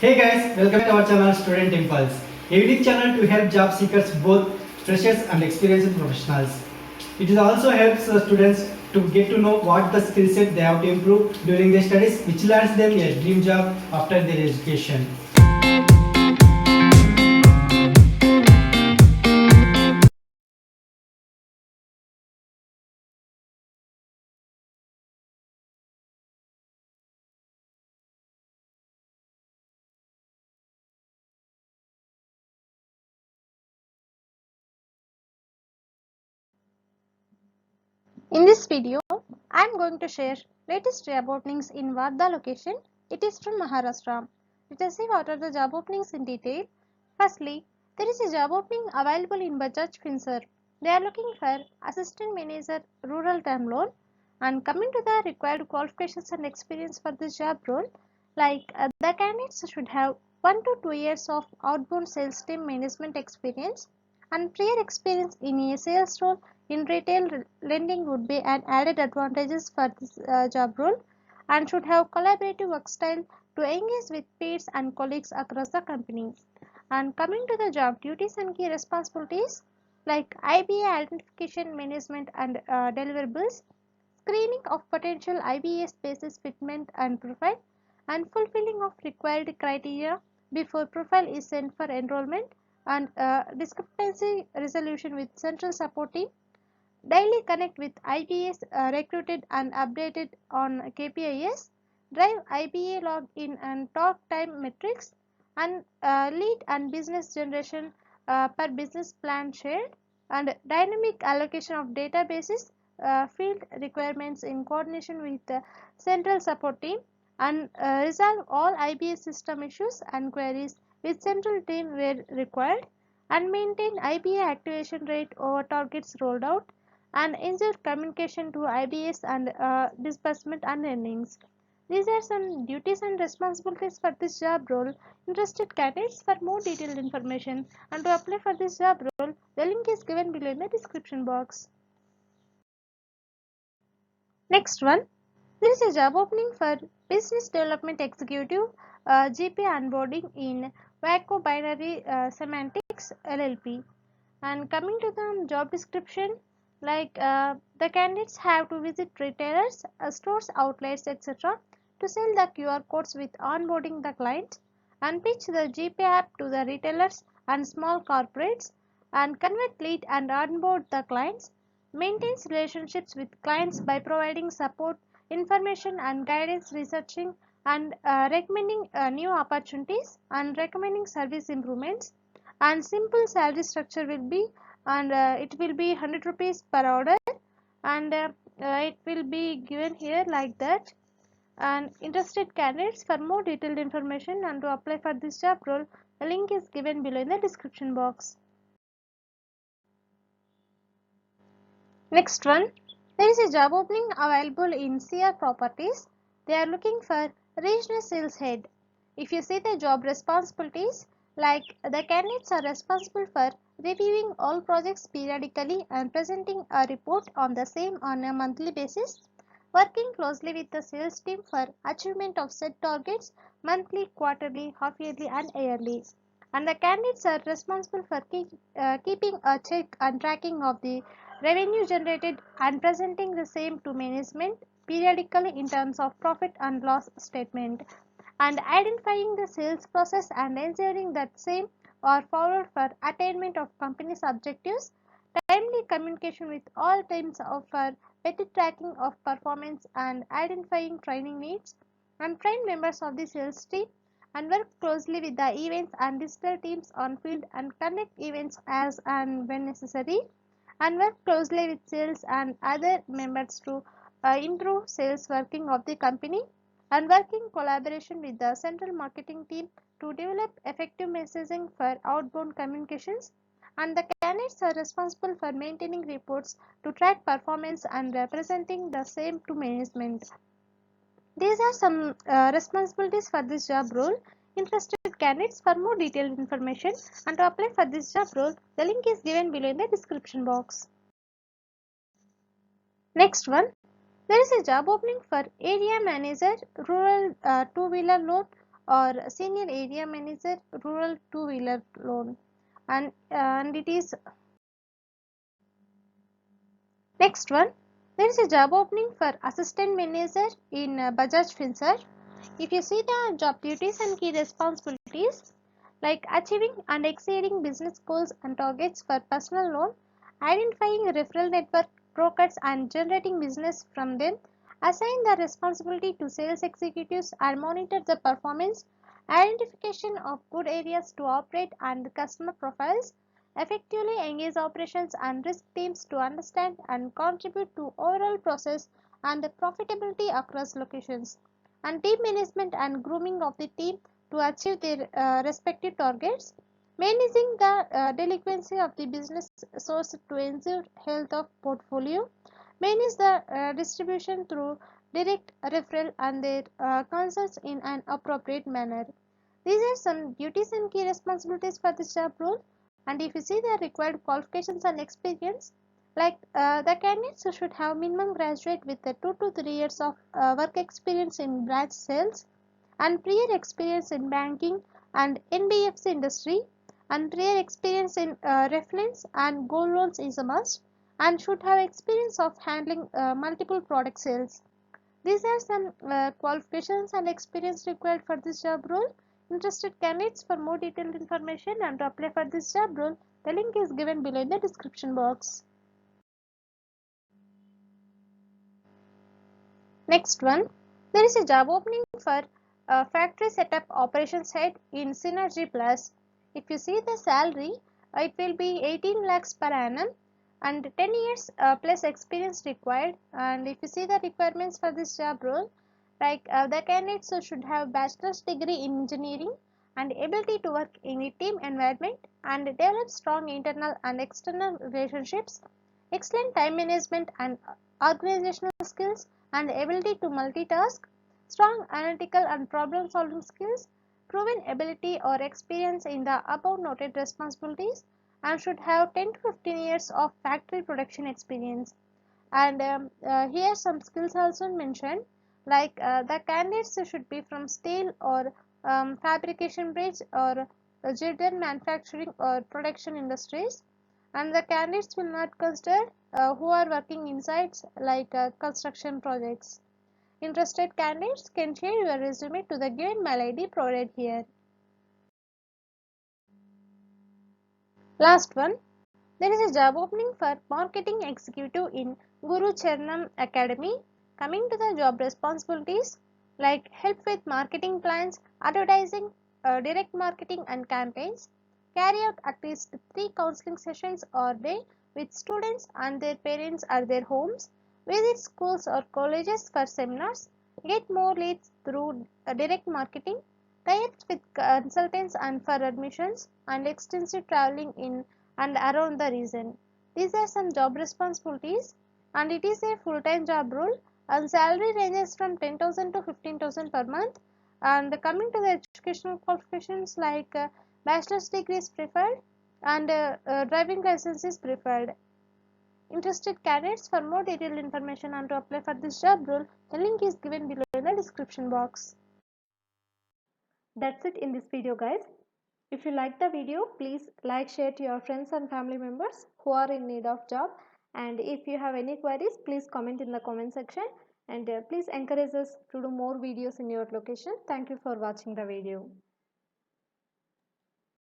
Hey guys, welcome to our channel Student Impulse, a unique channel to help job seekers, both freshers and experienced professionals. It also helps students to get to know what the skill set they have to improve during their studies, which lands them a dream job after their education. In this video, I am going to share latest job openings in Wardha location. It is from Maharashtra. Let us see what are the job openings in detail. Firstly, there is a job opening available in Bajaj Finserv. They are looking for Assistant Manager Rural Term Loan. And coming to the required qualifications and experience for this job role, the candidates should have 1 to 2 years of outbound sales team management experience and prior experience in a sales role in retail lending would be an added advantages for this job role, and should have collaborative work style to engage with peers and colleagues across the company. And coming to the job duties and key responsibilities, like IBA identification management and deliverables, screening of potential IBA spaces fitment and profile, and fulfilling of required criteria before profile is sent for enrollment, and discrepancy resolution with central support team, daily connect with IBAs recruited and updated on KPIs, drive IBA login and talk time metrics, and lead and business generation per business plan shared, and dynamic allocation of databases, field requirements in coordination with the central support team, and resolve all IBA system issues and queries with central team where required, and maintain IBA activation rate over targets rolled out, and ensure communication to IBS and disbursement and earnings. These are some duties and responsibilities for this job role. Interested candidates, for more detailed information and to apply for this job role, the link is given below in the description box. Next one, there is a job opening for Business Development Executive GP onboarding in Vaco Binary Semantics LLP. And coming to the job description, the candidates have to visit retailers, stores, outlets, etc. to sell the QR codes with onboarding the client, and pitch the GPay app to the retailers and small corporates, and convert lead and onboard the clients, maintains relationships with clients by providing support, information and guidance, researching and recommending new opportunities and recommending service improvements, and simple salary structure will be, and it will be 100 rupees per order, and it will be given here like that. And interested candidates, for more detailed information and to apply for this job role, the link is given below in the description box. Next one, there is a job opening available in CR Properties. They are looking for regional sales head. If you see the job responsibilities, the candidates are responsible for reviewing all projects periodically and presenting a report on the same on a monthly basis, working closely with the sales team for achievement of set targets monthly, quarterly, half yearly and yearly. And the candidates are responsible for keeping a check and tracking of the revenue generated and presenting the same to management periodically in terms of profit and loss statement, and identifying the sales process and ensuring that same are followed for attainment of company's objectives, timely communication with all teams of better tracking of performance and identifying training needs, and train members of the sales team, and work closely with the events and digital teams on field and conduct events as and when necessary, and work closely with sales and other members to improve sales working of the company, and work in collaboration with the central marketing team to develop effective messaging for outbound communications, and the candidates are responsible for maintaining reports to track performance and representing the same to management. These are some responsibilities for this job role. Interested candidates, for more detailed information and to apply for this job role, the link is given below in the description box. Next one, there is a job opening for Area Manager Rural Two-Wheeler Loan or senior area manager, rural two-wheeler loan. And it is next one. There is a job opening for assistant manager in Bajaj Finserv. If you see the job duties and key responsibilities, like achieving and exceeding business goals and targets for personal loan, identifying referral network brokers and generating business from them, assign the responsibility to sales executives and monitor the performance, identification of good areas to operate and customer profiles, effectively engage operations and risk teams to understand and contribute to overall process and profitability across locations, and team management and grooming of the team to achieve their respective targets, managing the delinquency of the business source to ensure health of portfolio, manage the distribution through direct referral and their concerns in an appropriate manner. These are some duties and key responsibilities for this job role. And if you see the required qualifications and experience, like the candidates should have minimum graduate with 2 to 3 years of work experience in branch sales and prior experience in banking and NBFC industry, and prior experience in reference and gold loans is a must, and should have experience of handling multiple product sales. These are some qualifications and experience required for this job role. Interested candidates, for more detailed information and to apply for this job role, the link is given below in the description box. Next one, there is a job opening for factory setup operations head in Synergy Plus. If you see the salary, it will be 18 lakhs per annum and 10 years plus experience required. And if you see the requirements for this job role, like the candidates should have bachelor's degree in engineering and ability to work in a team environment and develop strong internal and external relationships, excellent time management and organizational skills, and ability to multitask, strong analytical and problem solving skills, proven ability or experience in the above noted responsibilities, and should have 10 to 15 years of factory production experience. And here some skills also mentioned, like the candidates should be from steel or fabrication bridge or general manufacturing or production industries, and the candidates will not consider who are working inside like construction projects. Interested candidates can share your resume to the given mail ID provided here. Last one, there is a job opening for marketing executive in Guru Charanam Academy. Coming to the job responsibilities, like help with marketing plans, advertising, direct marketing and campaigns, carry out at least 3 counseling sessions a day with students and their parents at their homes, visit schools or colleges for seminars, get more leads through direct marketing, tie up with consultants and for admissions, and extensive traveling in and around the region. These are some job responsibilities, and it is a full-time job role, and salary ranges from 10,000 to 15,000 per month. And coming to the educational qualifications, like bachelor's degree is preferred and driving license is preferred. Interested candidates, for more detailed information and to apply for this job role, the link is given below in the description box. That's it in this video, guys. If you like the video, please like, share to your friends and family members who are in need of job. And if you have any queries, please comment in the comment section. And please encourage us to do more videos in your location. Thank you for watching the video.